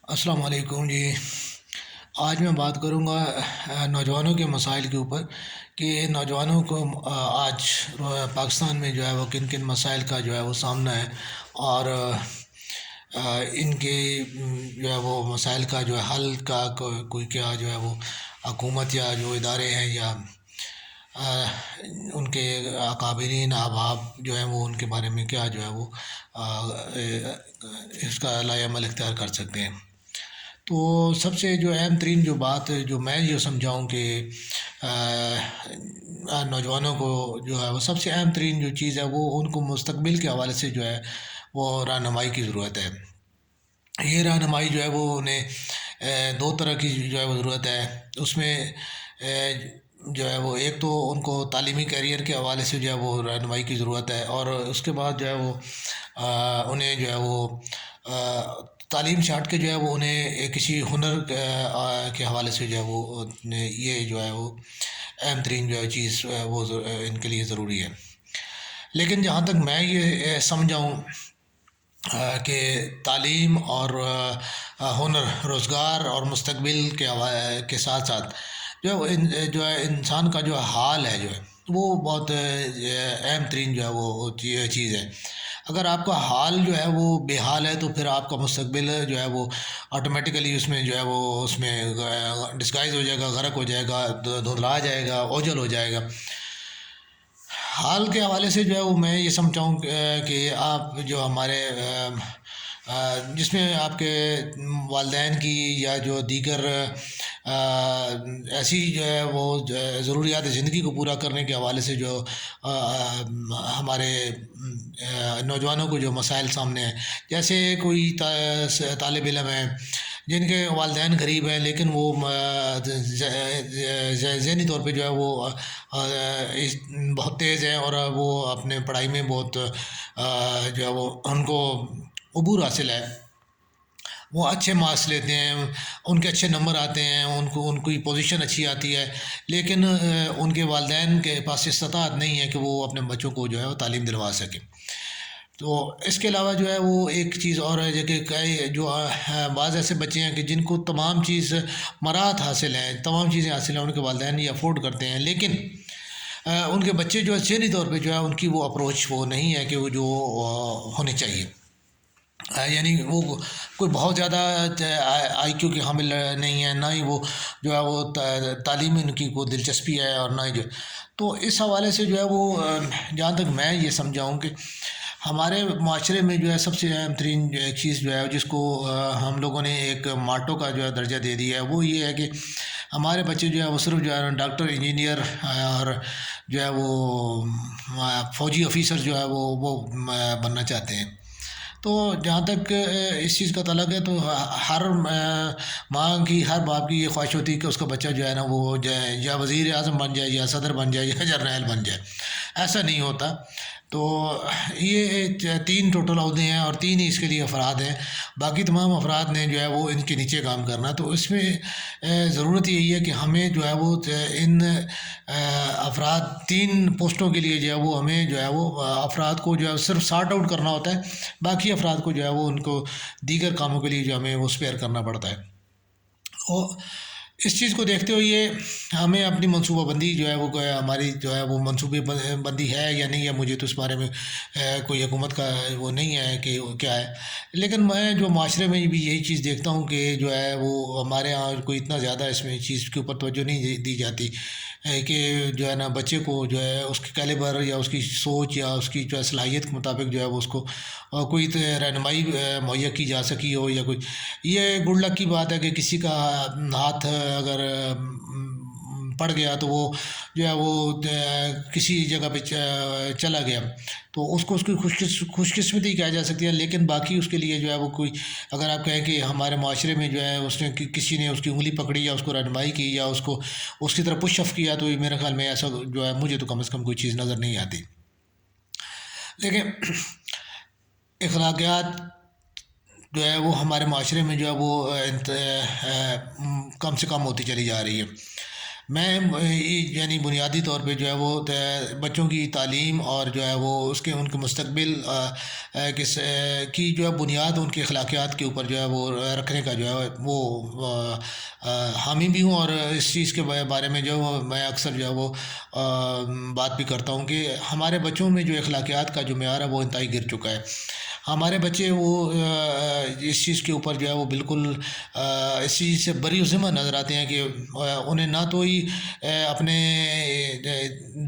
السلام علیکم جی۔ آج میں بات کروں گا نوجوانوں کے مسائل کے اوپر کہ نوجوانوں کو آج پاکستان میں جو ہے وہ کن کن مسائل کا جو ہے وہ سامنا ہے، اور ان کے جو ہے وہ مسائل کا جو ہے حل کا کوئی کیا جو ہے وہ حکومت یا جو ادارے ہیں یا ان کے اکابرین احباب جو ہیں وہ ان کے بارے میں کیا جو ہے وہ اس کا لائے عمل اختیار کر سکتے ہیں۔ تو سب سے جو اہم ترین جو بات جو میں یہ سمجھاؤں کہ نوجوانوں کو جو ہے وہ سب سے اہم ترین جو چیز ہے وہ ان کو مستقبل کے حوالے سے جو ہے وہ رہنمائی کی ضرورت ہے۔ یہ رہنمائی جو ہے وہ انہیں دو طرح کی جو ہے وہ ضرورت ہے۔ اس میں جو ہے وہ ایک تو ان کو تعلیمی کیریئر کے حوالے سے جو ہے وہ رہنمائی کی ضرورت ہے، اور اس کے بعد جو ہے وہ انہیں جو ہے وہ تعلیم سے ہٹ کے جو ہے وہ انہیں کسی ہنر کے حوالے سے جو ہے وہ یہ جو ہے وہ اہم ترین جو ہے چیز وہ ان کے لیے ضروری ہے۔ لیکن جہاں تک میں یہ سمجھاؤں کہ تعلیم اور ہنر، روزگار اور مستقبل کے ساتھ ساتھ جو ہے جو ہے انسان کا جو حال ہے جو ہے وہ بہت اہم ترین جو ہے وہ چیز ہے۔ اگر آپ کا حال جو ہے وہ بے حال ہے تو پھر آپ کا مستقبل جو ہے وہ آٹومیٹیکلی اس میں جو ہے وہ اس میں ڈسگائز ہو جائے گا، غرق ہو جائے گا، دھندلا جائے گا، اوجھل ہو جائے گا۔ حال کے حوالے سے جو ہے وہ میں یہ سمجھاؤں کہ آپ جو ہمارے جس میں آپ کے والدین کی یا جو دیگر ایسی جو ہے وہ ضروریات زندگی کو پورا کرنے کے حوالے سے جو ہمارے نوجوانوں کو جو مسائل سامنے ہیں، جیسے کوئی طالب علم ہے جن کے والدین غریب ہیں لیکن وہ ذہنی طور پہ جو ہے وہ بہت تیز ہیں، اور وہ اپنے پڑھائی میں بہت جو ہے وہ ان کو عبور حاصل ہے، وہ اچھے مارکس لیتے ہیں، ان کے اچھے نمبر آتے ہیں، ان کی پوزیشن اچھی آتی ہے، لیکن ان کے والدین کے پاس استطاعت نہیں ہے کہ وہ اپنے بچوں کو جو ہے وہ تعلیم دلوا سکیں۔ تو اس کے علاوہ جو ہے وہ ایک چیز اور ہے کہ کئی جو بعض ایسے بچے ہیں کہ جن کو تمام چیز مراحت حاصل ہیں، تمام چیزیں حاصل ہیں، ان کے والدین یہ افورڈ کرتے ہیں، لیکن ان کے بچے جو ہے ذہنی طور پہ جو ہے ان کی وہ اپروچ وہ نہیں ہے کہ وہ جو ہونی چاہیے، یعنی وہ کوئی بہت زیادہ آئی کیو کے حامل نہیں ہے، نہ ہی وہ جو ہے وہ تعلیم میں ان کی کوئی دلچسپی ہے، اور نہ ہی جو تو اس حوالے سے جو ہے وہ جہاں تک میں یہ سمجھاؤں کہ ہمارے معاشرے میں جو ہے سب سے اہم ترین چیز جو ہے جس کو ہم لوگوں نے ایک ماٹو کا جو ہے درجہ دے دیا ہے، وہ یہ ہے کہ ہمارے بچے جو ہے وہ صرف جو ہے ڈاکٹر، انجینئر اور جو ہے وہ فوجی آفیسر جو ہے وہ بننا چاہتے ہیں۔ تو جہاں تک اس چیز کا تعلق ہے تو ہر ماں کی، ہر باپ کی یہ خواہش ہوتی ہے کہ اس کا بچہ جو ہے نا وہ یا وزیر اعظم بن جائے، یا صدر بن جائے، یا جرنیل بن جائے۔ ایسا نہیں ہوتا۔ تو یہ تین ٹوٹل عہدے ہیں اور تین ہی اس کے لیے افراد ہیں، باقی تمام افراد نے جو ہے وہ ان کے نیچے کام کرنا۔ تو اس میں ضرورت یہی ہے کہ ہمیں جو ہے وہ ان افراد تین پوسٹوں کے لیے جو ہے وہ ہمیں جو ہے وہ افراد کو جو ہے صرف سارٹ آؤٹ کرنا ہوتا ہے، باقی افراد کو جو ہے وہ ان کو دیگر کاموں کے لیے جو ہمیں وہ اسپیئر کرنا پڑتا ہے۔ اور اس چیز کو دیکھتے ہوئے ہمیں اپنی منصوبہ بندی جو ہے وہ ہماری جو ہے وہ منصوبے بندی ہے یا نہیں ہے، مجھے تو اس بارے میں کوئی حکومت کا وہ نہیں ہے کہ کیا ہے، لیکن میں جو معاشرے میں بھی یہی چیز دیکھتا ہوں کہ جو ہے وہ ہمارے ہاں کوئی اتنا زیادہ اس میں چیز کے اوپر توجہ نہیں دی جاتی کہ جو ہے نا بچے کو جو ہے اس کے کیلیبر یا اس کی سوچ یا اس کی جو ہے صلاحیت کے مطابق جو ہے وہ اس کو کوئی رہنمائی مہیا کی جا سکی ہو، یا کوئی یہ گڈ لک کی بات ہے کہ کسی کا ہاتھ اگر پڑ گیا تو وہ جو ہے وہ کسی جگہ پہ چلا گیا تو اس کو اس کی خوش قسمتی کہا جا سکتی ہے، لیکن باقی اس کے لیے جو ہے وہ کوئی اگر آپ کہیں کہ ہمارے معاشرے میں جو ہے اس نے کسی نے اس کی انگلی پکڑی یا اس کو رہنمائی کی یا اس کو اس کی طرف پش اپ کیا، تو یہ میرے خیال میں ایسا جو ہے مجھے تو کم از کم کوئی چیز نظر نہیں آتی۔ لیکن اخلاقیات جو ہے وہ ہمارے معاشرے میں جو ہے وہ کم سے کم ہوتی چلی جا رہی ہے۔ میں یعنی بنیادی طور پہ جو ہے وہ بچوں کی تعلیم اور جو ہے وہ ان کے مستقبل کی جو ہے بنیاد ان کے اخلاقیات کے اوپر جو ہے وہ رکھنے کا جو ہے وہ حامی بھی ہوں، اور اس چیز کے بارے میں جو میں اکثر جو ہے وہ بات بھی کرتا ہوں کہ ہمارے بچوں میں جو اخلاقیات کا جو معیار ہے وہ انتہائی گر چکا ہے۔ ہمارے بچے وہ اس چیز کے اوپر جو ہے وہ بالکل اس چیز سے بری ذمہ نظر آتے ہیں کہ انہیں نہ تو ہی اپنے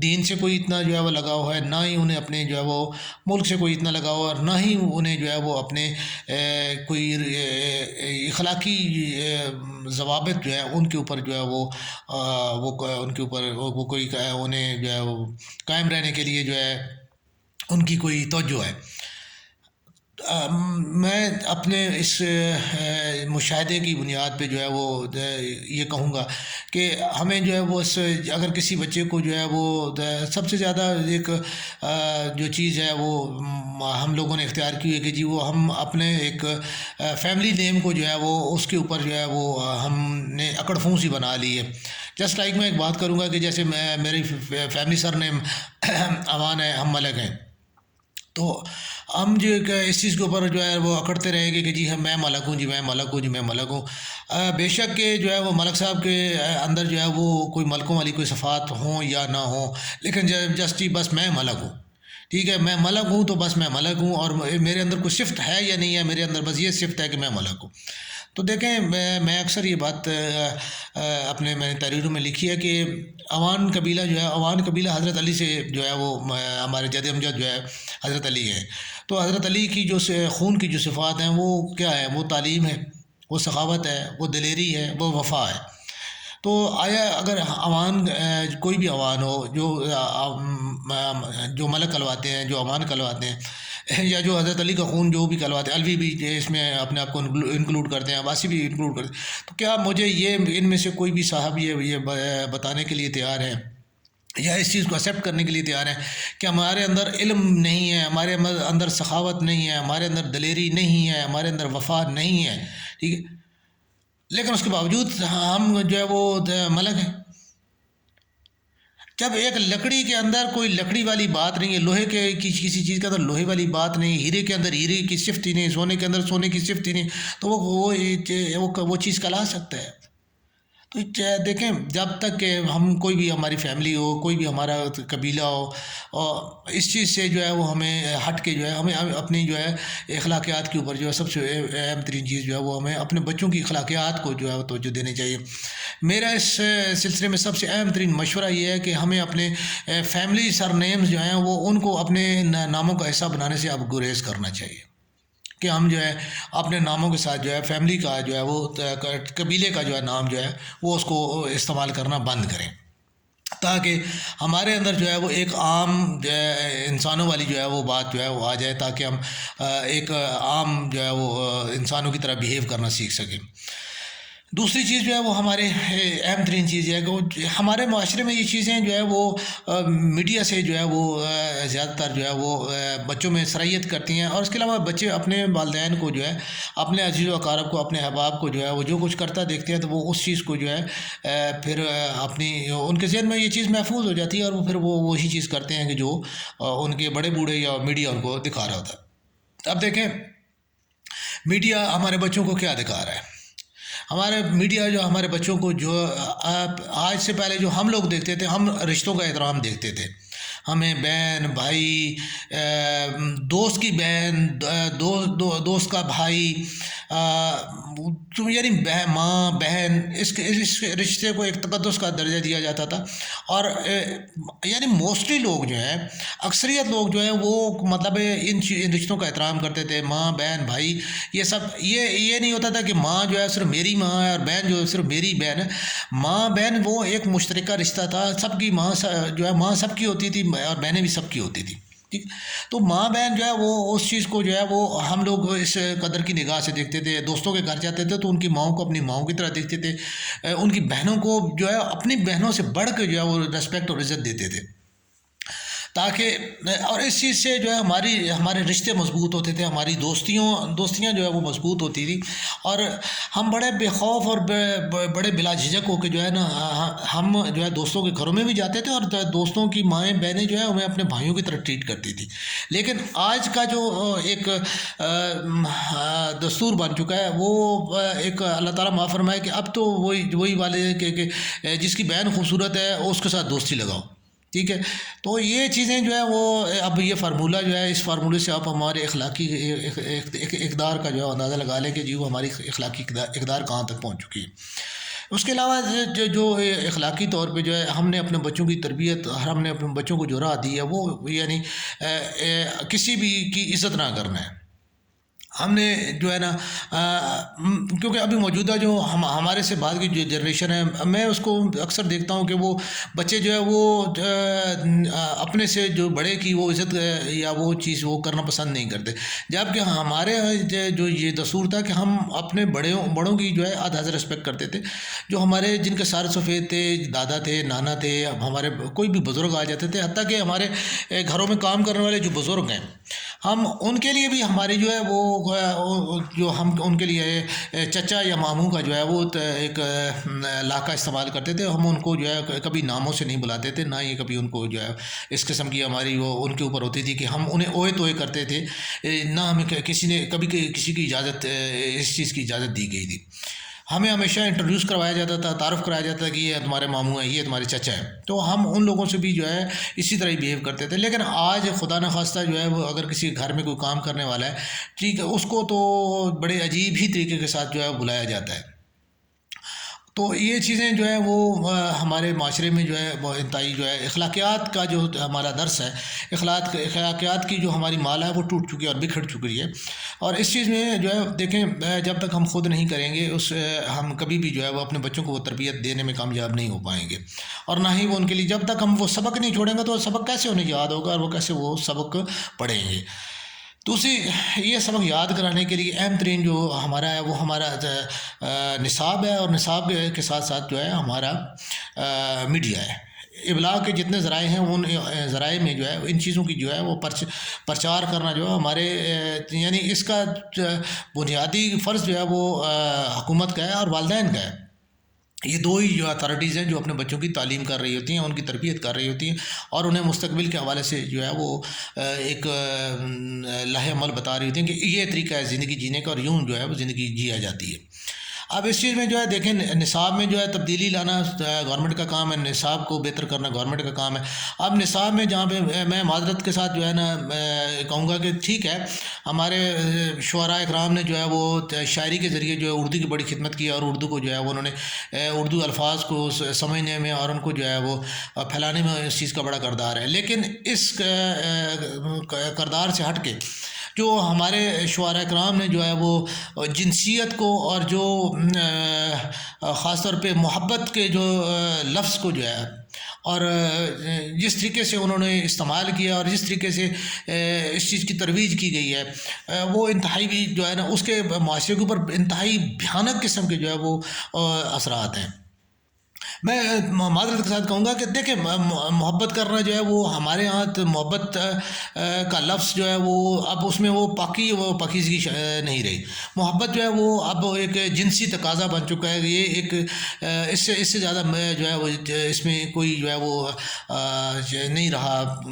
دین سے کوئی اتنا جو ہے وہ لگاؤ ہے، نہ ہی انہیں اپنے جو ہے وہ ملک سے کوئی اتنا لگاؤ ہے، اور نہ ہی انہیں جو ہے وہ اپنے کوئی اخلاقی ضوابط جو ہے ان کے اوپر جو ہے وہ ان کے اوپر وہ کوئی انہیں جو ہے وہ قائم رہنے کے لیے جو ہے ان کی کوئی توجہ ہے۔ میں اپنے اس مشاہدے کی بنیاد پہ جو ہے وہ یہ کہوں گا کہ ہمیں جو ہے وہ اگر کسی بچے کو جو ہے وہ سب سے زیادہ ایک جو چیز ہے وہ ہم لوگوں نے اختیار کی ہے کہ جی وہ ہم اپنے ایک فیملی نیم کو جو ہے وہ اس کے اوپر جو ہے وہ ہم نے اکڑ پھونسی بنا لی ہے۔ جسٹ لائک میں ایک بات کروں گا کہ جیسے میری فیملی سر نیم امان ہے، ہم ملک ہیں، تو ہم جو اس چیز کے اوپر جو ہے وہ اکڑتے رہیں گے کہ جی میں ملک ہوں، جی میں ملک ہوں، جی میں ملک ہوں۔ بے شک کہ جو ہے وہ ملک صاحب کے اندر جو ہے وہ کوئی ملکوں والی کوئی صفات ہوں یا نہ ہوں، لیکن جسٹ ہی بس میں ملک ہوں، ٹھیک ہے، میں ملک ہوں تو بس میں ملک ہوں، اور میرے اندر کوئی صفت ہے یا نہیں ہے، میرے اندر بس یہ صفت ہے کہ میں ملک ہوں۔ تو دیکھیں میں اکثر یہ بات اپنے میں نے تحریروں میں لکھی ہے کہ عوان قبیلہ جو ہے، عوان قبیلہ حضرت علی سے جو ہے وہ ہمارے جد امجد جو ہے حضرت علی ہے، تو حضرت علی کی جو خون کی جو صفات ہیں وہ کیا ہے؟ وہ تعلیم ہے، وہ سخاوت ہے، وہ دلیری ہے، وہ وفا ہے۔ تو آیا اگر عوان کوئی بھی عوان ہو جو ملک کہلواتے ہیں، جو عوان کہلواتے ہیں، یا جو حضرت علی کا خون جو بھی کہلواتے ہیں، علوی بھی اس میں اپنے آپ کو انکلوڈ کرتے ہیں، عباسی بھی انکلوڈ کرتے ہیں، تو کیا مجھے یہ ان میں سے کوئی بھی صاحب یہ بتانے کے لیے تیار ہے یا اس چیز کو ایکسیپٹ کرنے کے لیے تیار ہیں کہ ہمارے اندر علم نہیں ہے، ہمارے اندر سخاوت نہیں ہے، ہمارے اندر دلیری نہیں ہے، ہمارے اندر وفا نہیں ہے، ٹھیک ہے، لیکن اس کے باوجود ہم جو ہے وہ ملک ہیں؟ جب ایک لکڑی کے اندر کوئی لکڑی والی بات نہیں ہے، لوہے کے کسی چیز کے اندر لوہے والی بات نہیں، ہیرے کے اندر ہیرے کی صفت ہی نہیں، سونے کے اندر سونے کی صفت ہی نہیں، تو وہ چیز کہلا سکتا ہے؟ تو دیکھیں جب تک کہ ہم کوئی بھی ہماری فیملی ہو، کوئی بھی ہمارا قبیلہ ہو، اور اس چیز سے جو ہے وہ ہمیں ہٹ کے جو ہے ہمیں اپنی جو ہے اخلاقیات کے اوپر جو ہے سب سے اہم ترین چیز جو ہے وہ ہمیں اپنے بچوں کی اخلاقیات کو جو ہے وہ توجہ دینی چاہیے۔ میرا اس سلسلے میں سب سے اہم ترین مشورہ یہ ہے کہ ہمیں اپنے فیملی سر نیمز جو ہیں وہ ان کو اپنے ناموں کا حصہ بنانے سے اب گریز کرنا چاہیے، کہ ہم جو ہے اپنے ناموں کے ساتھ جو ہے فیملی کا جو ہے وہ قبیلے کا جو ہے نام جو ہے وہ اس کو استعمال کرنا بند کریں، تاکہ ہمارے اندر جو ہے وہ ایک عام انسانوں والی جو ہے وہ بات جو ہے وہ آ جائے، تاکہ ہم ایک عام جو ہے وہ انسانوں کی طرح بیہیو کرنا سیکھ سکیں۔ دوسری چیز جو ہے وہ ہمارے اہم ترین چیز یہ ہے کہ ہمارے معاشرے میں یہ چیزیں جو ہے وہ میڈیا سے جو ہے وہ زیادہ تر جو ہے وہ بچوں میں سرایت کرتی ہیں، اور اس کے علاوہ بچے اپنے والدین کو جو ہے اپنے عزیز و اقارب کو، اپنے احباب کو جو ہے وہ جو کچھ کرتا دیکھتے ہیں، تو وہ اس چیز کو جو ہے پھر اپنی ان کے ذہن میں یہ چیز محفوظ ہو جاتی ہے، اور وہ پھر وہی چیز کرتے ہیں کہ جو ان کے بڑے بوڑھے یا میڈیا ان کو دکھا رہا ہوتا ہے۔ اب دیکھیں میڈیا ہمارے بچوں کو کیا دکھا رہا ہے؟ ہمارے میڈیا جو ہمارے بچوں کو جو آج سے پہلے جو ہم لوگ دیکھتے تھے، ہم رشتوں کا احترام دیکھتے تھے، ہمیں بہن بھائی، دوست کی بہن، دوست کا بھائی، یعنی ماں بہن، اس رشتے کو ایک تقدس کا درجہ دیا جاتا تھا، اور یعنی موسٹلی لوگ جو ہیں، اکثریت لوگ جو ہیں وہ مطلب ان رشتوں کا احترام کرتے تھے، ماں بہن بھائی، یہ سب یہ نہیں ہوتا تھا کہ ماں جو ہے صرف میری ماں ہے اور بہن جو ہے صرف میری بہن ہے۔ ماں بہن وہ ایک مشترکہ رشتہ تھا، سب کی ماں جو ہے ماں سب کی ہوتی تھی اور بہنیں بھی سب کی ہوتی تھی، ٹھیک۔ تو ماں بہن جو ہے وہ اس چیز کو جو ہے وہ ہم لوگ اس قدر کی نگاہ سے دیکھتے تھے، دوستوں کے گھر جاتے تھے تو ان کی ماؤں کو اپنی ماؤں کی طرح دیکھتے تھے، ان کی بہنوں کو جو ہے اپنی بہنوں سے بڑھ کے جو ہے وہ ریسپیکٹ اور عزت دیتے تھے، تاکہ اور اس چیز سے جو ہے ہمارے رشتے مضبوط ہوتے تھے، ہماری دوستیاں جو ہے وہ مضبوط ہوتی تھی، اور ہم بڑے بے خوف اور بڑے بلا جھجک ہو کے جو ہے نا ہم جو ہے دوستوں کے گھروں میں بھی جاتے تھے، اور دوستوں کی مائیں بہنیں جو ہے ہمیں اپنے بھائیوں کی طرح ٹریٹ کرتی تھی۔ لیکن آج کا جو ایک دستور بن چکا ہے وہ ایک اللہ تعالیٰ معاف فرمائے کہ اب تو وہی والے کہ جس کی بہن خوبصورت ہے اس کے ساتھ دوستی لگاؤ، ٹھیک ہے۔ تو یہ چیزیں جو ہے وہ اب یہ فارمولہ جو ہے، اس فارمولے سے آپ ہمارے اخلاقی اقدار کا جو ہے اندازہ لگا لیں کہ جی وہ ہماری اخلاقی اقدار کہاں تک پہنچ چکی ہے۔ اس کے علاوہ جو اخلاقی طور پہ جو ہے ہم نے اپنے بچوں کی تربیت، ہم نے اپنے بچوں کو جو راہ دی ہے وہ یعنی کسی بھی کی عزت نہ کرنا ہے۔ ہم نے جو ہے نا کیونکہ ابھی موجودہ جو ہمارے سے بعد کی جو جنریشن ہے، میں اس کو اکثر دیکھتا ہوں کہ وہ بچے جو ہے وہ اپنے سے جو بڑے کی وہ عزت یا وہ چیز وہ کرنا پسند نہیں کرتے، جبکہ ہمارے جو یہ دستور تھا کہ ہم اپنے بڑوں کی جو ہے حد رسپیکٹ کرتے تھے، جو ہمارے جن کے سارے سفید تھے، دادا تھے، نانا تھے، ہمارے کوئی بھی بزرگ آ جاتے تھے، حتیٰ کہ ہمارے گھروں میں کام کرنے والے جو بزرگ ہیں، ہم ان کے لیے بھی ہماری جو ہے وہ جو ہم ان کے لیے چچا یا ماموں کا جو ہے وہ ایک لاقہ استعمال کرتے تھے۔ ہم ان کو جو ہے کبھی ناموں سے نہیں بلاتے تھے، نہ ہی کبھی ان کو جو ہے اس قسم کی ہماری وہ ان کے اوپر ہوتی تھی کہ ہم انہیں اوئے توئے کرتے تھے، نہ ہمیں کسی نے کبھی کسی کی اجازت اس چیز کی اجازت دی گئی تھی۔ ہمیں ہمیشہ انٹروڈیوس کروایا جاتا تھا، تعارف کرایا جاتا تھا کہ یہ تمہارے ماموں ہیں، یہ تمہارے چچا ہیں، تو ہم ان لوگوں سے بھی جو ہے اسی طرح ہی بیہیو کرتے تھے۔ لیکن آج خدا نخواستہ جو ہے وہ اگر کسی گھر میں کوئی کام کرنے والا ہے، ٹھیک ہے، اس کو تو بڑے عجیب ہی طریقے کے ساتھ جو ہے بلایا جاتا ہے۔ تو یہ چیزیں جو ہے وہ ہمارے معاشرے میں جو ہے وہ انتہائی جو ہے اخلاقیات کا جو ہمارا درس ہے، اخلاقیات کی جو ہماری مالا ہے وہ ٹوٹ چکی ہے اور بکھر چکی ہے۔ اور اس چیز میں جو ہے دیکھیں، جب تک ہم خود نہیں کریں گے ہم کبھی بھی جو ہے وہ اپنے بچوں کو وہ تربیت دینے میں کامیاب نہیں ہو پائیں گے، اور نہ ہی وہ ان کے لیے جب تک ہم وہ سبق نہیں چھوڑیں گے تو سبق کیسے انہیں یاد ہوگا، اور وہ کیسے وہ سبق پڑھیں گے۔ دوسری یہ سبق یاد کرانے کے لیے اہم ترین جو ہمارا ہے وہ ہمارا نصاب ہے، اور نصاب کے ساتھ ساتھ جو ہے ہمارا میڈیا ہے۔ ابلاغ کے جتنے ذرائع ہیں ان ذرائع میں جو ہے ان چیزوں کی جو ہے وہ پرچار کرنا جو ہے ہمارے یعنی اس کا بنیادی فرض جو ہے وہ حکومت کا ہے اور والدین کا ہے۔ یہ دو ہی جو اتھارٹیز ہیں جو اپنے بچوں کی تعلیم کر رہی ہوتی ہیں، ان کی تربیت کر رہی ہوتی ہیں، اور انہیں مستقبل کے حوالے سے جو ہے وہ ایک لائحہ عمل بتا رہی ہوتی ہیں کہ یہ طریقہ ہے زندگی جینے کا، اور یوں جو ہے وہ زندگی جیا جاتی ہے۔ اب اس چیز میں جو ہے دیکھیں، نصاب میں جو ہے تبدیلی لانا گورنمنٹ کا کام ہے، نصاب کو بہتر کرنا گورنمنٹ کا کام ہے۔ اب نصاب میں جہاں پہ میں معذرت کے ساتھ جو ہے نا کہوں گا کہ ٹھیک ہے، ہمارے شعراء اکرام نے جو ہے وہ شاعری کے ذریعے جو ہے اردو کی بڑی خدمت کی، اور اردو کو جو ہے وہ انہوں نے اردو الفاظ کو سمجھنے میں اور ان کو جو ہے وہ پھیلانے میں اس چیز کا بڑا کردار ہے۔ لیکن اس کردار سے ہٹ کے جو ہمارے شعراء کرام نے جو ہے وہ جنسیت کو اور جو خاص طور پہ محبت کے جو لفظ کو جو ہے اور جس طریقے سے انہوں نے استعمال کیا اور جس طریقے سے اس چیز کی ترویج کی گئی ہے، وہ انتہائی بھی جو ہے نا اس کے معاشرے کے اوپر انتہائی بھیانک قسم کے جو ہے وہ اثرات ہیں۔ میں معذرت کے ساتھ کہوں گا کہ دیکھیں، محبت کرنا جو ہے وہ ہمارے ہاں محبت کا لفظ جو ہے وہ اب اس میں وہ پاکیزگی نہیں رہی۔ محبت جو ہے وہ اب ایک جنسی تقاضا بن چکا ہے۔ یہ ایک اس سے زیادہ جو ہے وہ اس میں کوئی جو ہے وہ نہیں رہا،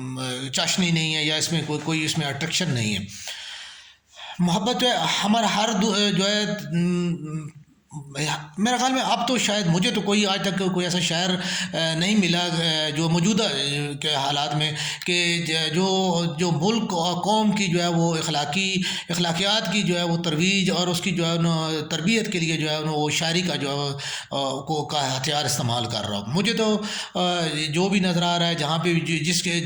چاشنی نہیں ہے، یا اس میں کوئی اس میں اٹریکشن نہیں ہے۔ محبت جو ہے ہمارا ہر جو ہے میرے خیال میں اب تو شاید مجھے تو کوئی آج تک کوئی ایسا شاعر نہیں ملا جو موجودہ کے حالات میں کہ جو ملک اور قوم کی جو ہے وہ اخلاقیات کی جو ہے وہ ترویج اور اس کی جو ہے تربیت کے لیے جو ہے وہ شاعری کا جو ہے کا ہتھیار استعمال کر رہا ہوں۔ مجھے تو جو بھی نظر آ رہا ہے، جہاں پہ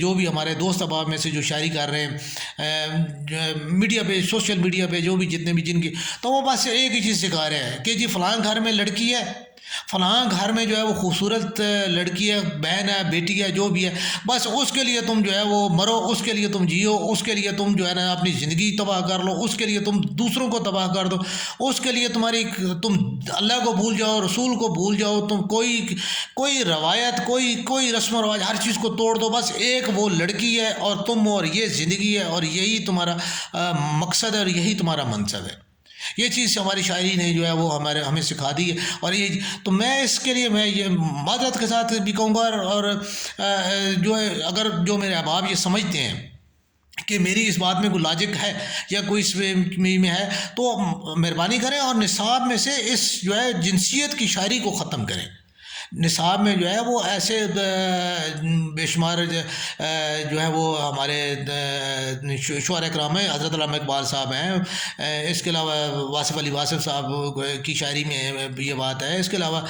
جو بھی ہمارے دوست احباب میں سے جو شاعری کر رہے ہیں میڈیا پہ، سوشل میڈیا پہ، جو بھی جتنے بھی جن کی، تو وہ بس ایک ہی چیز سکھا رہے ہیں کہ جی فلاں گھر میں لڑکی ہے فلاں گھر میں جو ہے وہ خوبصورت لڑکی ہے، بہن ہے، بیٹی ہے، جو بھی ہے، بس اس کے لیے تم جو ہے وہ مرو، اس کے لیے تم جیو، اس کے لیے تم جو ہے نا اپنی زندگی تباہ کر لو، اس کے لیے تم دوسروں کو تباہ کر دو، اس کے لیے تم اللہ کو بھول جاؤ، رسول کو بھول جاؤ، تم کوئی روایت، کوئی رسم و رواج، ہر چیز کو توڑ دو، بس ایک وہ لڑکی ہے اور تم، اور یہ زندگی ہے، اور یہی تمہارا مقصد ہے، اور یہی تمہارا منصب ہے۔ یہ چیز ہماری شاعری نے جو ہے وہ ہمیں سکھا دی ہے، اور یہ تو میں اس کے لیے میں یہ معذرت کے ساتھ بھی کہوں گا، اور جو ہے اگر جو میرے احباب یہ سمجھتے ہیں کہ میری اس بات میں کوئی لاجک ہے یا کوئی اس میں ہے، تو مہربانی کریں اور نصاب میں سے اس جو ہے جنسیت کی شاعری کو ختم کریں۔ نصاب میں جو ہے وہ ایسے بے شمار جو ہے وہ ہمارے شعراء کرام ہیں، حضرت علامہ اقبال صاحب ہیں، اس کے علاوہ واصف علی واصف صاحب کی شاعری میں یہ بات ہے، اس کے علاوہ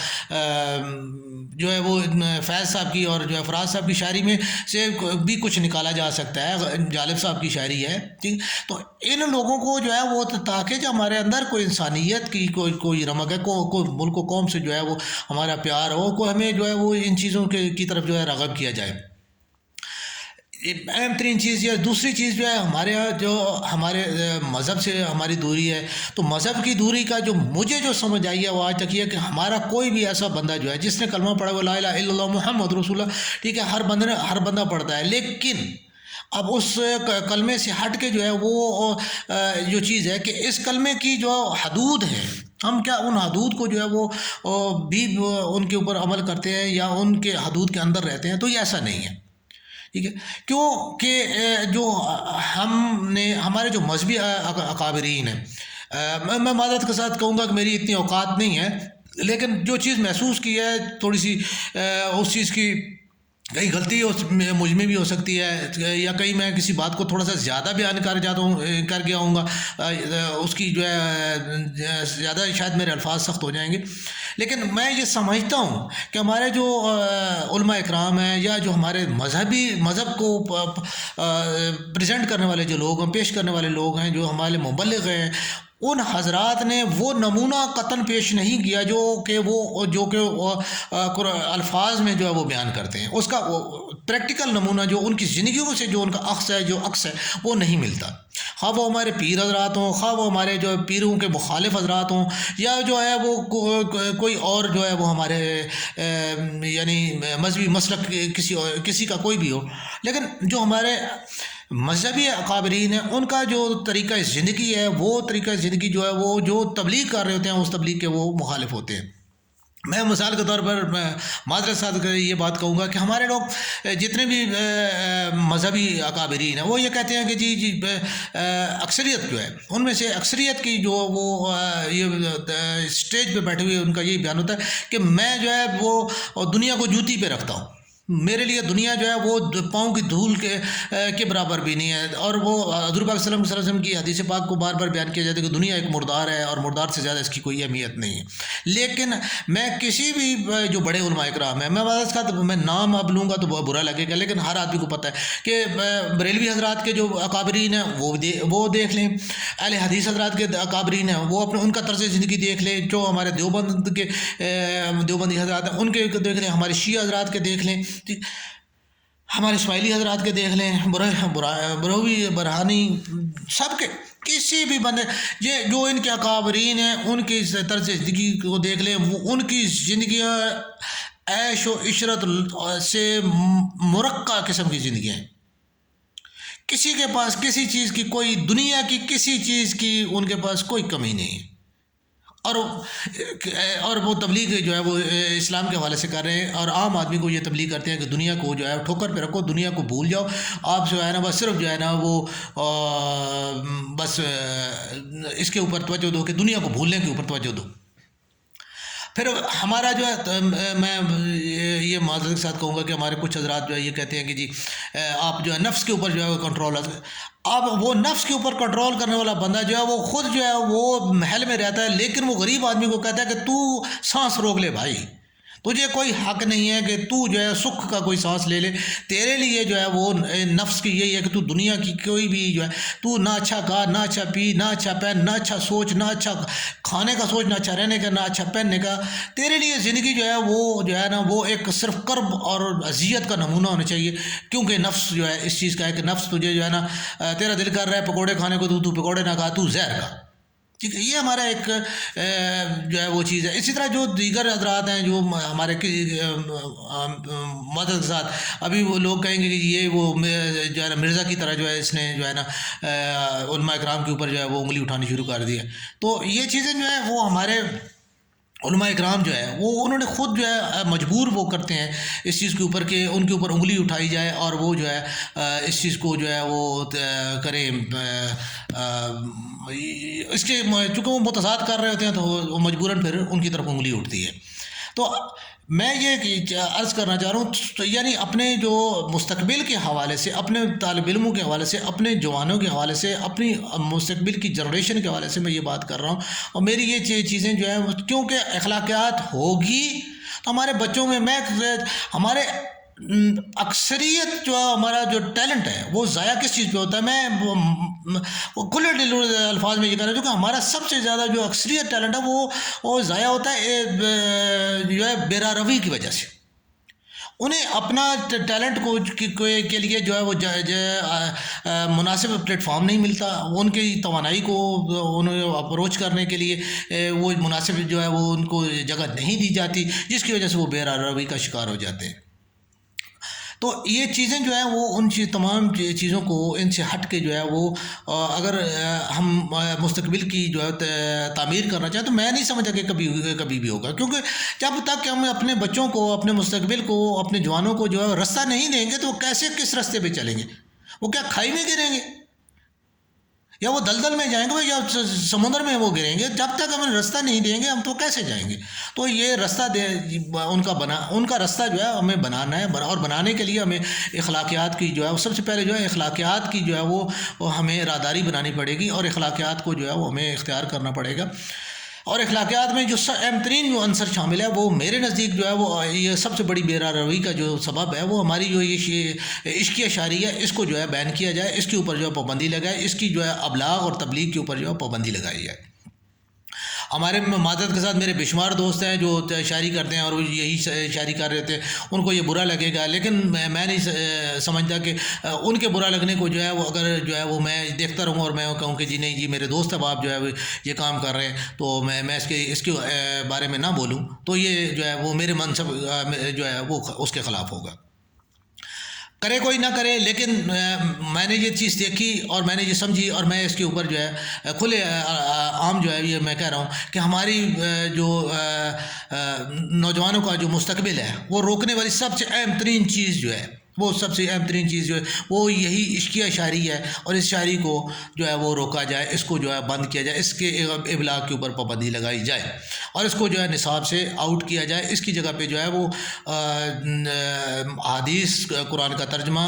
جو ہے وہ فیض صاحب کی اور جو ہے فراز صاحب کی شاعری میں سے بھی کچھ نکالا جا سکتا ہے، جالب صاحب کی شاعری ہے، ٹھیک۔ تو ان لوگوں کو جو ہے وہ تاکہ جو ہمارے اندر کوئی انسانیت کی کوئی رمق ہے، کوئی ملک و قوم سے جو ہے وہ ہمارا پیار ہو، کو ہمیں جو ہے وہ ان چیزوں کی طرف جو ہے راغب کیا جائے۔ اہم ترین چیز یہ، دوسری چیز جو ہے ہمارے یہاں جو ہمارے مذہب سے ہماری دوری ہے، تو مذہب کی دوری کا جو مجھے جو سمجھ آئی ہے وہ آج تک یہ ہے کہ ہمارا کوئی بھی ایسا بندہ جو ہے جس نے کلمہ پڑھا وہ لا الہ الا اللہ محمد رسول اللہ، ٹھیک ہے، ہر بندہ پڑھتا ہے، لیکن اب اس کلمے سے ہٹ کے جو ہے وہ جو چیز ہے کہ اس کلمے کی جو حدود ہے، ہم کیا ان حدود کو جو ہے وہ بھی ان کے اوپر عمل کرتے ہیں یا ان کے حدود کے اندر رہتے ہیں؟ تو یہ ایسا نہیں ہے، ٹھیک ہے، کیونکہ جو ہمارے جو مذہبی اکابرین ہیں، میں معذرت کے ساتھ کہوں گا کہ میری اتنی اوقات نہیں ہے، لیکن جو چیز محسوس کی ہے تھوڑی سی اس چیز کی کئی غلطی مجھ میں بھی ہو سکتی ہے، یا کہیں میں کسی بات کو تھوڑا سا زیادہ بیان کر گیا ہوں گا، اس کی جو ہے زیادہ شاید میرے الفاظ سخت ہو جائیں گے، لیکن میں یہ سمجھتا ہوں کہ ہمارے جو علماء اکرام ہیں یا جو ہمارے مذہب کو پریزنٹ کرنے والے جو لوگ ہیں، پیش کرنے والے لوگ ہیں، جو ہمارے مبلغ ہیں، ان حضرات نے وہ نمونہ قطعاً پیش نہیں کیا جو کہ الفاظ میں جو ہے وہ بیان کرتے ہیں، اس کا پریکٹیکل نمونہ جو ان کی زندگیوں سے جو ان کا عکس ہے وہ نہیں ملتا، خواہ وہ ہمارے پیر حضرات ہوں، خواہ وہ ہمارے جو پیروں کے مخالف حضرات ہوں، یا جو ہے وہ کوئی اور جو ہے وہ ہمارے یعنی مذہبی مسلک کسی کا کوئی بھی ہو، لیکن جو ہمارے مذہبی اکابرین ہیں ان کا جو طریقہ زندگی ہے، وہ طریقہ زندگی جو ہے وہ جو تبلیغ کر رہے ہوتے ہیں اس تبلیغ کے وہ مخالف ہوتے ہیں۔ میں مثال کے طور پر معذرت ساتھ یہ بات کہوں گا کہ ہمارے لوگ جتنے بھی مذہبی اکابرین ہیں وہ یہ کہتے ہیں کہ جی اکثریت جو ہے ان میں سے اکثریت کی جو وہ یہ اسٹیج پہ بیٹھے ہوئے ان کا یہی بیان ہوتا ہے کہ میں جو ہے وہ دنیا کو جوتی پہ رکھتا ہوں، میرے لیے دنیا جو ہے وہ پاؤں کی دھول کے برابر بھی نہیں ہے، اور وہ حضور پاک صلی اللہ علیہ وسلم کی حدیث پاک کو بار بار بیان کیا جاتا ہے کہ دنیا ایک مردار ہے اور مردار سے زیادہ اس کی کوئی اہمیت نہیں ہے۔ لیکن میں کسی بھی جو بڑے علماء اکرام ہیں، میں نام اب لوں گا تو بہت برا لگے گا، لیکن ہر آدمی کو پتہ ہے کہ بریلوی حضرات کے جو اکابرین ہیں وہ دیکھ لیں، اہل حدیث حضرات کے اکابرین ہیں وہ ان کا طرز زندگی دیکھ لیں، جو ہمارے دیوبندی حضرات ہیں ان کے دیکھ لیں، ہمارے شیعہ حضرات کے دیکھ لیں، ہمارے اسماعیلی حضرات کے دیکھ لیں، بروی برہانی، سب کے کسی بھی بندے جو ان کے اکابرین ہیں ان کی طرز زندگی کو دیکھ لیں، وہ ان کی زندگیاں عیش و عشرت سے مرقع قسم کی زندگیاں ہیں، کسی کے پاس کسی چیز کی کوئی دنیا کی کسی چیز کی ان کے پاس کوئی کمی نہیں ہے، اور وہ تبلیغ جو ہے وہ اسلام کے حوالے سے کر رہے ہیں، اور عام آدمی کو یہ تبلیغ کرتے ہیں کہ دنیا کو جو ہے ٹھوکر پہ رکھو، دنیا کو بھول جاؤ، آپ جو ہے نا بس صرف جو ہے نا وہ بس اس کے اوپر توجہ دو کہ دنیا کو بھولنے کے اوپر توجہ دو۔ پھر ہمارا جو ہے میں یہ معذرت کے ساتھ کہوں گا کہ ہمارے کچھ حضرات جو ہے یہ کہتے ہیں کہ جی آپ جو ہے نفس کے اوپر جو ہے وہ کنٹرول ہے، اب وہ نفس کے اوپر کنٹرول کرنے والا بندہ جو ہے وہ خود جو ہے وہ محل میں رہتا ہے، لیکن وہ غریب آدمی کو کہتا ہے کہ تو سانس روک لے بھائی، تجھے کوئی حق نہیں ہے کہ تو جو ہے سکھ کا کوئی سانس لے لے. تیرے لیے جو ہے وہ نفس کی یہی ہے کہ تو دنیا کی کوئی بھی جو ہے تو نہ اچھا کھا نہ اچھا پی نہ اچھا پہن نہ اچھا سوچ نہ اچھا کھانے کا سوچ نہ اچھا رہنے کا نہ اچھا پہننے کا. تیرے لیے زندگی جو ہے وہ جو ہے نا وہ ایک صرف کرب اور اذیت کا نمونہ ہونا چاہیے. کیونکہ نفس جو ہے اس چیز کا ہے کہ نفس تجھے جو ہے نا تیرا دل کر رہا ہے پکوڑے کھانے کو تو پکوڑے نہ کھا تو زہر کھا. ٹھیک ہے, یہ ہمارا ایک جو ہے وہ چیز ہے. اسی طرح جو دیگر حضرات ہیں جو ہمارے مدد کے ساتھ ابھی وہ لوگ کہیں گے کہ یہ وہ جو ہے نا مرزا کی طرح جو ہے اس نے جو ہے نا علماء اکرام کے اوپر جو ہے وہ انگلی اٹھانی شروع کر دی ہے. تو یہ چیزیں جو ہے وہ ہمارے علماء اکرام جو ہے وہ انہوں نے خود جو ہے مجبور وہ کرتے ہیں اس چیز کے اوپر کہ ان کے اوپر انگلی اٹھائی جائے اور وہ جو ہے اس چیز کو جو ہے وہ کریں. اس کے چونکہ وہ متضاد کر رہے ہوتے ہیں تو وہ مجبوراً پھر ان کی طرف انگلی اٹھتی ہے. تو میں یہ عرض کرنا چاہ رہا ہوں یعنی اپنے جو مستقبل کے حوالے سے اپنے طالب علموں کے حوالے سے اپنے جوانوں کے حوالے سے اپنی مستقبل کی جنریشن کے حوالے سے میں یہ بات کر رہا ہوں. اور میری یہ چیزیں جو ہیں کیونکہ اخلاقیات ہوگی تو ہمارے بچوں میں ہمارے اکثریت جو ہمارا جو ٹیلنٹ ہے وہ ضائع کس چیز پہ ہوتا ہے. میں کھلے الفاظ میں یہ کہہ رہا ہوں کہ ہمارا سب سے زیادہ جو اکثریت ٹیلنٹ ہے وہ ضائع ہوتا ہے جو ہے بیرا روی کی وجہ سے. انہیں اپنا ٹیلنٹ کو کے لیے جو ہے وہ مناسب پلیٹ فارم نہیں ملتا. ان کی توانائی کو انہیں اپروچ کرنے کے لیے وہ مناسب جو ہے وہ ان کو جگہ نہیں دی جاتی جس کی وجہ سے وہ بیرا روی کا شکار ہو جاتے ہیں. تو یہ چیزیں جو ہیں وہ ان تمام چیزوں کو ان سے ہٹ کے جو ہے وہ اگر ہم مستقبل کی جو ہے تعمیر کرنا چاہیں تو میں نہیں سمجھا کہ کبھی بھی ہوگا. کیونکہ جب تک ہم اپنے بچوں کو اپنے مستقبل کو اپنے جوانوں کو جو ہے راستہ نہیں دیں گے تو وہ کیسے کس راستے پہ چلیں گے. وہ کیا کھائی میں گریں گے یا وہ دلدل میں جائیں گے یا سمندر میں وہ گریں گے. جب تک ہم راستہ نہیں دیں گے ہم تو کیسے جائیں گے. تو یہ راستہ ان کا راستہ جو ہے ہمیں بنانا ہے اور بنانے کے لیے ہمیں اخلاقیات کی جو ہے سب سے پہلے جو ہے اخلاقیات کی جو ہے وہ ہمیں راداری بنانی پڑے گی اور اخلاقیات کو جو ہے وہ ہمیں اختیار کرنا پڑے گا. اور اخلاقیات میں جو اہم ترین جو عنصر شامل ہے وہ میرے نزدیک جو ہے وہ یہ سب سے بڑی بیرا روی کا جو سبب ہے وہ ہماری جو یہ عشقیہ شاعری ہے اس کو جو ہے بین کیا جائے. اس کے اوپر جو ہے پابندی لگائے. اس کی جو ہے ابلاغ اور تبلیغ کے اوپر جو ہے پابندی لگائی جائے. ہمارے معذرت کے ساتھ میرے بے شمار دوست ہیں جو شاعری کرتے ہیں اور وہ یہی شاعری کر رہے تھے. ان کو یہ برا لگے گا لیکن میں نہیں سمجھتا کہ ان کے برا لگنے کو جو ہے وہ اگر جو ہے وہ میں دیکھتا رہوں اور میں کہوں کہ جی نہیں جی میرے دوست اب آپ جو ہے یہ کام کر رہے ہیں تو میں اس کے بارے میں نہ بولوں تو یہ جو ہے وہ میرے منصب جو ہے وہ اس کے خلاف ہوگا. کرے کوئی نہ کرے لیکن میں نے یہ چیز دیکھی اور میں نے یہ سمجھی اور میں اس کے اوپر جو ہے کھلے عام جو ہے یہ میں کہہ رہا ہوں کہ ہماری جو نوجوانوں کا جو مستقبل ہے وہ روکنے والی سب سے اہم ترین چیز جو ہے وہ سب سے اہم ترین چیز جو ہے وہ یہی عشقیہ شاعری ہے. اور اس شاعری کو جو ہے وہ روکا جائے. اس کو جو ہے بند کیا جائے. اس کے ابلاغ کے اوپر پابندی لگائی جائے اور اس کو جو ہے نصاب سے آؤٹ کیا جائے. اس کی جگہ پہ جو ہے وہ حدیث قرآن کا ترجمہ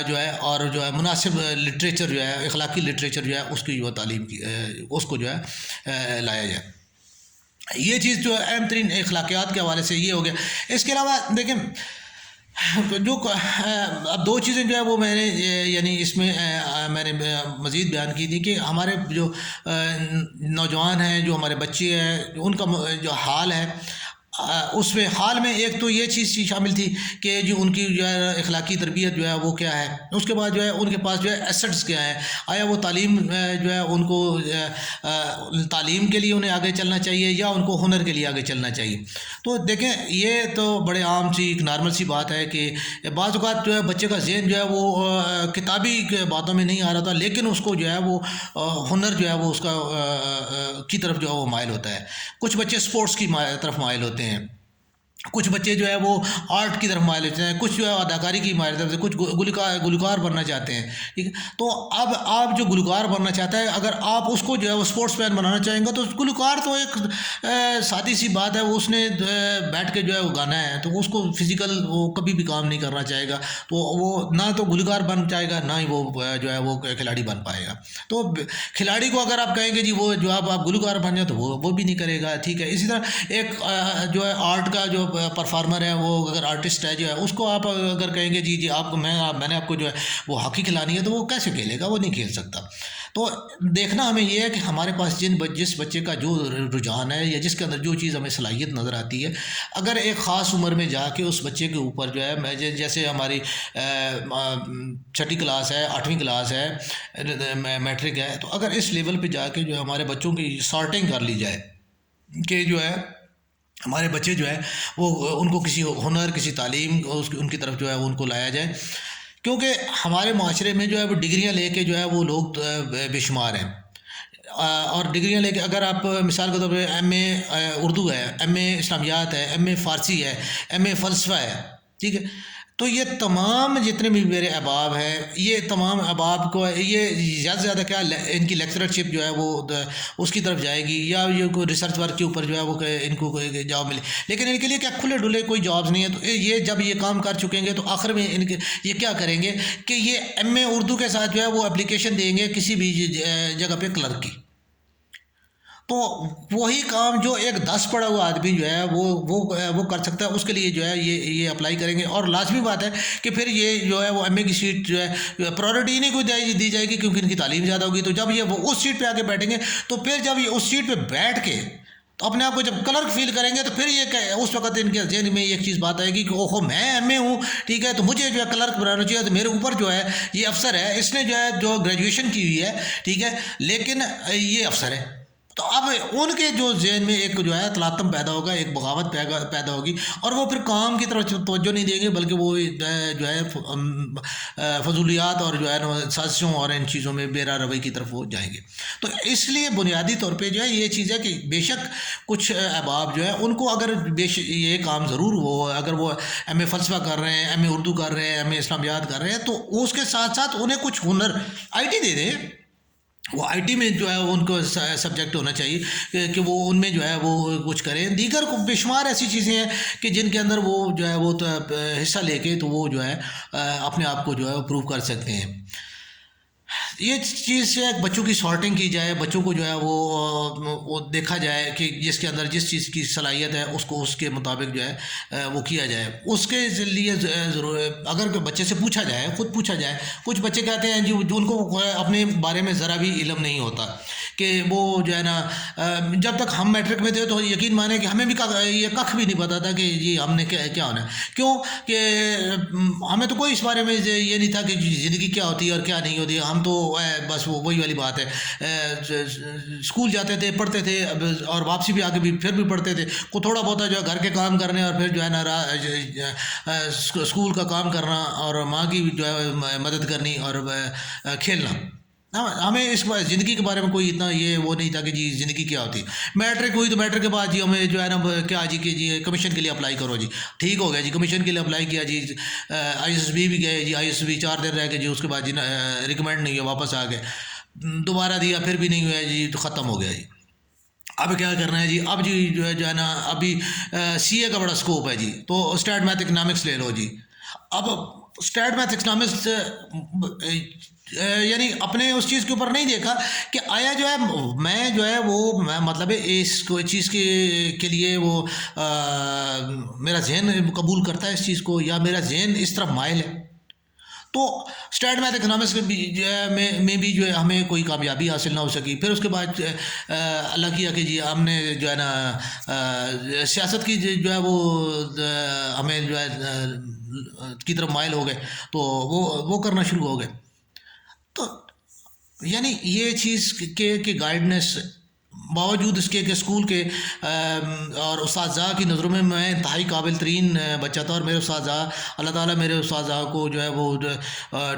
جو ہے اور جو ہے مناسب لٹریچر جو ہے اخلاقی لٹریچر جو ہے اس کی جو تعلیم کی اس کو جو ہے لایا جائے. یہ چیز جو ہے اہم ترین اخلاقیات کے حوالے سے یہ ہو گیا. اس کے علاوہ دیکھیں جو اب دو چیزیں جو ہے وہ میں نے یعنی اس میں نے مزید بیان کی تھی کہ ہمارے جو نوجوان ہیں جو ہمارے بچے ہیں ان کا جو حال ہے اس میں حال میں ایک تو یہ چیز شامل تھی کہ جو ان کی جو ہے اخلاقی تربیت جو ہے وہ کیا ہے. اس کے بعد جو ہے ان کے پاس جو ہے ایسٹس کیا ہیں. آیا وہ تعلیم جو ہے ان کو تعلیم کے لیے انہیں آگے چلنا چاہیے یا ان کو ہنر کے لیے آگے چلنا چاہیے. تو دیکھیں یہ تو بڑے عام سی ایک نارمل سی بات ہے کہ بعض اوقات جو ہے بچے کا ذہن جو ہے وہ کتابی باتوں میں نہیں آ رہا تھا لیکن اس کو جو ہے وہ ہنر جو ہے وہ اس کا کی طرف جو ہے وہ مائل ہوتا ہے. کچھ بچے اسپورٹس کی طرف مائل ہوتے ہیں. کچھ بچے جو ہے وہ آرٹ کی طرف مائل ہوتے ہیں. کچھ جو ہے اداکاری کی مائل ہوتے ہیں. کچھ گلوکار بننا چاہتے ہیں. ٹھیک ہے. تو اب آپ جو گلوکار بننا چاہتا ہے اگر آپ اس کو جو ہے وہ اسپورٹس مین بنانا چاہیں گے تو گلوکار تو ایک سادی سی بات ہے. وہ اس نے بیٹھ کے جو ہے وہ گانا ہے تو اس کو فزیکل وہ کبھی بھی کام نہیں کرنا چاہے گا. تو وہ نہ تو گلوکار بن جائے گا نہ ہی وہ جو ہے وہ کھلاڑی بن پائے گا. تو کھلاڑی کو اگر آپ کہیں گے جی وہ جو آپ گلوکار بن جائیں تو وہ بھی نہیں کرے گا. ٹھیک ہے. اسی طرح ایک جو ہے آرٹ کا جو پرفارمر ہے، وہ اگر آرٹسٹ ہے جو ہے، اس کو آپ اگر کہیں گے جی آپ کو میں نے آپ کو جو ہے وہ ہاکی کھلانی ہے، تو وہ کیسے کھیلے گا؟ وہ نہیں کھیل سکتا۔ تو دیکھنا ہمیں یہ ہے کہ ہمارے پاس جس بچے کا جو رجحان ہے یا جس کے اندر جو چیز ہمیں صلاحیت نظر آتی ہے، اگر ایک خاص عمر میں جا کے اس بچے کے اوپر جو ہے، جیسے ہماری 6ٹھی کلاس ہے، 8ویں کلاس ہے، میٹرک ہے، تو اگر اس لیول پہ جا کے جو ہے ہمارے بچوں کی سارٹنگ کر لی جائے کہ جو ہے ہمارے بچے جو ہے وہ ان کو کسی ہنر، کسی تعلیم ان کی طرف جو ہے ان کو لایا جائے، کیونکہ ہمارے معاشرے میں جو ہے وہ ڈگریاں لے کے جو ہے وہ لوگ بے شمار ہیں، اور ڈگریاں لے کے اگر آپ مثال کے طور پہ ایم اے اردو ہے، ایم اے اسلامیات ہے، ایم اے فارسی ہے، ایم اے فلسفہ ہے، ٹھیک ہے، تو یہ تمام جتنے بھی میرے احباب ہیں، یہ تمام احباب کو یہ زیادہ سے زیادہ کیا ان کی لیکچرشپ جو ہے وہ اس کی طرف جائے گی، یا یہ کوئی ریسرچ ورک کے اوپر جو ہے وہ ان کو کوئی جاب ملے، لیکن ان کے لیے کیا کھلے ڈلے کوئی جابز نہیں ہے۔ تو یہ جب یہ کام کر چکیں گے تو آخر میں ان کے یہ کیا کریں گے کہ یہ ایم اے اردو کے ساتھ جو ہے وہ اپلیکیشن دیں گے کسی بھی جگہ پہ کلرک کی، تو وہی کام جو ایک 10 پڑھا ہوا آدمی جو ہے وہ کر سکتا ہے، اس کے لیے جو ہے یہ اپلائی کریں گے، اور لازمی بات ہے کہ پھر یہ جو ہے وہ ایم اے کی سیٹ جو ہے پرائیورٹی نہیں کوئی دی جائے گی، کیونکہ ان کی تعلیم زیادہ ہوگی، تو جب یہ وہ اس سیٹ پہ آ کے بیٹھیں گے، تو پھر جب یہ اس سیٹ پہ بیٹھ کے تو اپنے آپ کو جب کلرک فیل کریں گے، تو پھر یہ اس وقت ان کے ذہن میں ایک چیز بات آئے گی کہ اوہو میں ایم اے ہوں، ٹھیک ہے، تو مجھے جو ہے کلرک بنانا چاہیے، تو میرے اوپر جو ہے یہ افسر ہے، اس نے جو ہے جو گریجویشن کی ہوئی ہے، ٹھیک ہے، لیکن یہ افسر ہے۔ تو اب ان کے جو ذہن میں ایک جو ہے تلاطم پیدا ہوگا، ایک بغاوت پیدا ہوگی، اور وہ پھر کام کی طرف توجہ نہیں دیں گے، بلکہ وہ جو ہے فضولیات اور جو ہے سازشوں اور ان چیزوں میں بے راہ روی کی طرف وہ جائیں گے۔ تو اس لیے بنیادی طور پہ جو ہے یہ چیز ہے کہ بے شک کچھ احباب جو ہے ان کو اگر یہ کام ضرور ہو، اگر وہ ایم اے فلسفہ کر رہے ہیں، ایم اے اردو کر رہے ہیں، ایم اے اسلامیات کر رہے ہیں، تو اس کے ساتھ ساتھ انہیں کچھ ہنر آئی ٹی دے دیں، وہ آئی ٹی میں جو ہے ان کو سبجیکٹ ہونا چاہیے کہ وہ ان میں جو ہے وہ کچھ کریں، دیگر کو بے شمار ایسی چیزیں ہیں کہ جن کے اندر وہ جو ہے وہ حصہ لے کے تو وہ جو ہے اپنے آپ کو جو ہے پروو کر سکتے ہیں۔ یہ چیز سے بچوں کی سارٹنگ کی جائے، بچوں کو جو ہے وہ دیکھا جائے کہ جس کے اندر جس چیز کی صلاحیت ہے اس کو اس کے مطابق جو ہے وہ کیا جائے، اس کے لیے ضرور اگر بچے سے پوچھا جائے، خود پوچھا جائے، کچھ بچے کہتے ہیں جو ان کو اپنے بارے میں ذرا بھی علم نہیں ہوتا کہ وہ جو ہے نا جب تک ہم میٹرک میں تھے تو یقین مانے کہ ہمیں بھی یہ کخ بھی نہیں پتا تھا کہ جی ہم نے کیا ہونا ہے، کیوں کہ ہمیں تو کوئی اس بارے میں یہ نہیں تھا کہ زندگی کیا ہوتی ہے اور کیا نہیں ہوتی ہے، ہم تو بس وہی والی بات ہے، اسکول جاتے تھے، پڑھتے تھے، اور واپسی بھی آ کے بھی پھر بھی پڑھتے تھے، کو تھوڑا بہت جو ہے گھر کے کام کرنے، اور پھر جو ہے نا اسکول کا کام کرنا، اور ماں کی جو ہے مدد کرنی، اور کھیلنا۔ ہمیں اس زندگی کے بارے میں کوئی اتنا یہ وہ نہیں تھا کہ جی زندگی کیا ہوتی ہے۔ میٹرک ہوئی تو میٹرک کے بعد جی ہمیں جو ہے نا کیا جی کہ جی کمیشن کے لیے اپلائی کرو، جی ٹھیک ہو گیا جی، کمیشن کے لیے اپلائی کیا جی، آئی ایس بی بھی گئے جی، آئی ایس بی 4 دن رہ گئے جی، اس کے بعد جی ریکمینڈ نہیں ہوا، واپس آ گئے، دوبارہ دیا پھر بھی نہیں ہوا جی، تو ختم ہو گیا جی۔ اب کیا کرنا ہے جی؟ اب جی جو ہے نا ابھی سی اے کا بڑا اسکوپ ہے جی، تو اسٹیٹ میتھ اکنامکس لے لو جی۔ اب اسٹیٹ میتھ اکنامکس یعنی اپنے اس چیز کے اوپر نہیں دیکھا کہ آیا جو ہے میں جو ہے وہ مطلب اس کوئی چیز کے لیے وہ میرا ذہن قبول کرتا ہے اس چیز کو، یا میرا ذہن اس طرف مائل ہے۔ تو اسٹیٹ میتھ اکنامکس جو ہے میں بھی جو ہے ہمیں کوئی کامیابی حاصل نہ ہو سکی، پھر اس کے بعد اللہ کیا کہ جی ہم نے جو ہے نا سیاست کی جو ہے وہ ہمیں جو ہے کی طرف مائل ہو گئے، تو وہ کرنا شروع ہو گئے۔ تو یعنی یہ چیز کہ گائیڈنس باوجود اس کے کہ اسکول کے اور اساتذہ کی نظروں میں انتہائی قابل ترین بچہ تھا، اور میرے اساتذہ اللہ تعالیٰ میرے اساتذہ کو جو ہے وہ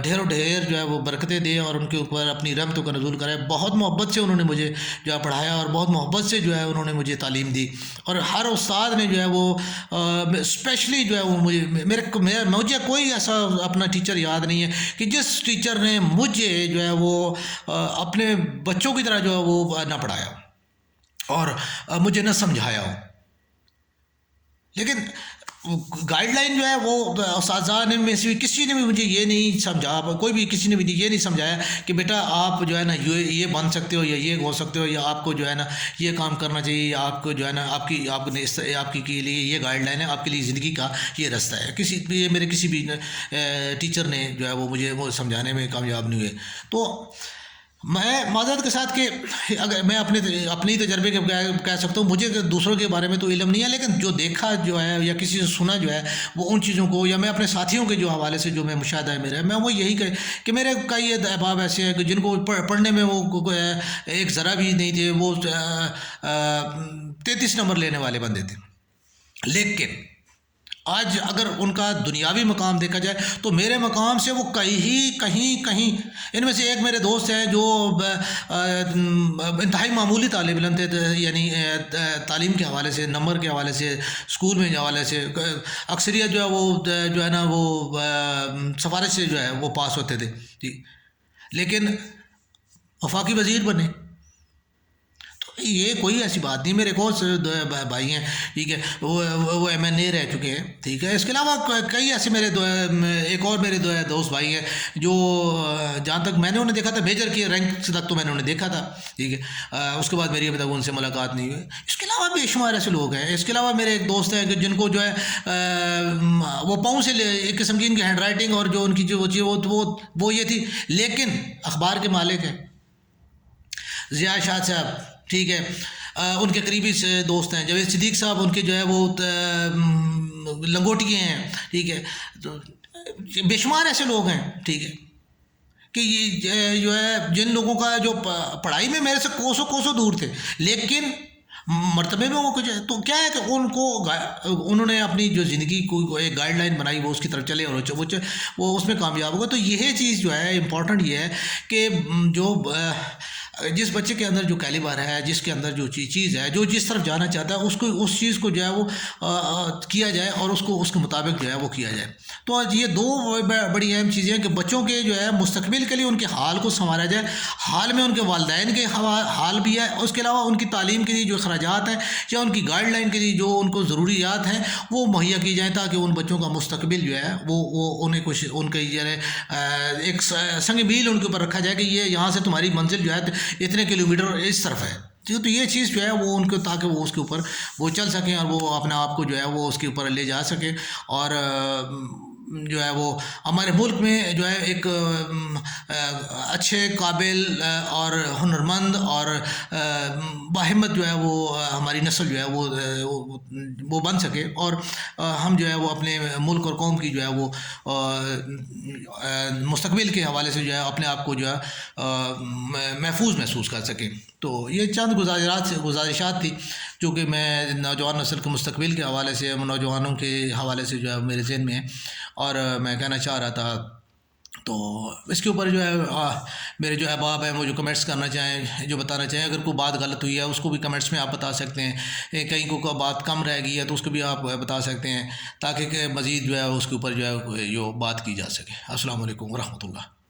ڈھیر ڈھیر جو ہے وہ برکتیں دے، اور ان کے اوپر اپنی رحمتوں کا نزول کرے۔ بہت محبت سے انہوں نے مجھے جو ہے پڑھایا، اور بہت محبت سے جو ہے انہوں نے مجھے تعلیم دی، اور ہر استاد نے جو ہے وہ اسپیشلی جو ہے وہ مجھے کوئی ایسا اپنا ٹیچر یاد نہیں ہے کہ جس ٹیچر نے مجھے جو ہے وہ اپنے بچوں کی طرح جو ہے وہ نہ پڑھایا اور مجھے نہ سمجھایا ہو۔ لیکن گائیڈ لائن جو ہے وہ اساتذہ نے میں سے کسی نے بھی مجھے یہ نہیں سمجھا، کوئی بھی کسی نے بھی یہ نہیں سمجھایا کہ بیٹا آپ جو ہے نا یہ بن سکتے ہو یا یہ ہو سکتے ہو، یا آپ کو جو ہے نا یہ کام کرنا چاہیے، یا آپ کو جو ہے نا آپ نے آپ کی کے لیے یہ گائیڈ لائن ہے، آپ کے لیے زندگی کا یہ راستہ ہے. یہ میرے کسی بھی ٹیچر نے جو ہے وہ مجھے وہ سمجھانے میں کامیاب نہیں ہوئے. تو میں معذرت کے ساتھ کہ اگر میں اپنی تجربے کے کہہ سکتا ہوں، مجھے دوسروں کے بارے میں تو علم نہیں ہے، لیکن جو دیکھا جو ہے یا کسی سے سنا جو ہے وہ ان چیزوں کو، یا میں اپنے ساتھیوں کے جو حوالے سے جو میں مشاہدہ ہے میرا، میں وہ یہی کہ میرے کئی احباب ایسے ہیں کہ جن کو پڑھنے میں وہ ایک ذرا بھی نہیں تھے، وہ 33 نمبر لینے والے بندے تھے. لیکن آج اگر ان کا دنیاوی مقام دیکھا جائے تو میرے مقام سے وہ کہیں ان میں سے ایک میرے دوست ہیں جو انتہائی معمولی طالب علم تھے، یعنی تعلیم کے حوالے سے، نمبر کے حوالے سے، اسکول میں حوالے سے اکثریت جو ہے وہ جو ہے نا وہ سفارش سے جو ہے وہ پاس ہوتے تھے جی، لیکن وفاقی وزیر بنے. یہ کوئی ایسی بات نہیں. میرے کو بھائی ہیں ٹھیک ہے، وہ MNA رہ چکے ہیں ٹھیک ہے. اس کے علاوہ کئی ایسے ایک اور میرے دوست بھائی ہیں جو جہاں تک میں نے انہیں دیکھا تھا میجر کی رینک تک تو میں نے انہیں دیکھا تھا ٹھیک ہے. اس کے بعد میری ابھی تک ان سے ملاقات نہیں ہوئی. اس کے علاوہ بے شمار ایسے لوگ ہیں. اس کے علاوہ میرے ایک دوست ہیں کہ جن کو جو ہے وہ پاؤں سے ایک قسم کی ان کی ہینڈ رائٹنگ اور جو ان کی جو وہ یہ تھی، لیکن اخبار کے مالک ہیں. ضیاء شاد صاحب ٹھیک ہے، ان کے قریبی دوست ہیں. جاوید صدیق صاحب ان کے جو ہے وہ لنگوٹیے ہیں ٹھیک ہے. تو بے شمار ایسے لوگ ہیں ٹھیک ہے کہ یہ جو ہے جن لوگوں کا جو پڑھائی میں میرے سے کوسوں دور تھے، لیکن مرتبے میں وہ کچھ ہے. تو کیا ہے کہ انہوں نے اپنی جو زندگی کو ایک گائیڈ لائن بنائی، وہ اس کی طرف چلے اور وہ اس میں کامیاب ہوگا. تو یہ چیز جو ہے امپورٹنٹ یہ ہے کہ جو جس بچے کے اندر جو کیلیبر ہے، جس کے اندر جو چیز ہے، جو جس طرف جانا چاہتا ہے، اس چیز کو جو ہے وہ کیا جائے اور اس کے مطابق جو ہے وہ کیا جائے. تو آج یہ دو بڑی اہم چیزیں ہیں کہ بچوں کے جو ہے مستقبل کے لیے ان کے حال کو سنوارا جائے. حال میں ان کے والدین کے حال بھی ہے، اس کے علاوہ ان کی تعلیم کے لیے جو اخراجات ہیں یا ان کی گائیڈ لائن کے لیے جو ان کو ضروریات ہیں وہ مہیا کی جائیں، تاکہ ان بچوں کا مستقبل جو ہے وہ انہیں کچھ ان کے ایک سنگ میل ان کے اوپر رکھا جائے کہ یہ یہاں سے تمہاری منزل جو ہے اتنے کلومیٹر اس طرف ہے. تو یہ چیز جو ہے وہ ان کو، تاکہ وہ اس کے اوپر وہ چل سکیں اور وہ اپنے آپ کو جو ہے وہ اس کے اوپر لے جا سکیں. اور جو ہے وہ ہمارے ملک میں جو ہے ایک اچھے قابل اور ہنرمند اور باہمت جو ہے وہ ہماری نسل جو ہے وہ بن سکے، اور ہم جو ہے وہ اپنے ملک اور قوم کی جو ہے وہ مستقبل کے حوالے سے جو ہے اپنے آپ کو جو ہے محفوظ محسوس کر سکیں. تو یہ چند گزارشات تھی جو کہ میں نوجوان نسل کے مستقبل کے حوالے سے، نوجوانوں کے حوالے سے جو ہے میرے ذہن میں ہے اور میں کہنا چاہ رہا تھا. تو اس کے اوپر جو ہے میرے جو احباب ہیں وہ جو کمنٹس کرنا چاہیں، جو بتانا چاہیں، اگر کوئی بات غلط ہوئی ہے اس کو بھی کمنٹس میں آپ بتا سکتے ہیں. کہیں کو بات کم رہ گئی ہے تو اس کو بھی آپ بتا سکتے ہیں، تاکہ کہ مزید جو ہے اس کے اوپر جو ہے بات کی جا سکے. السلام علیکم ورحمۃ اللہ.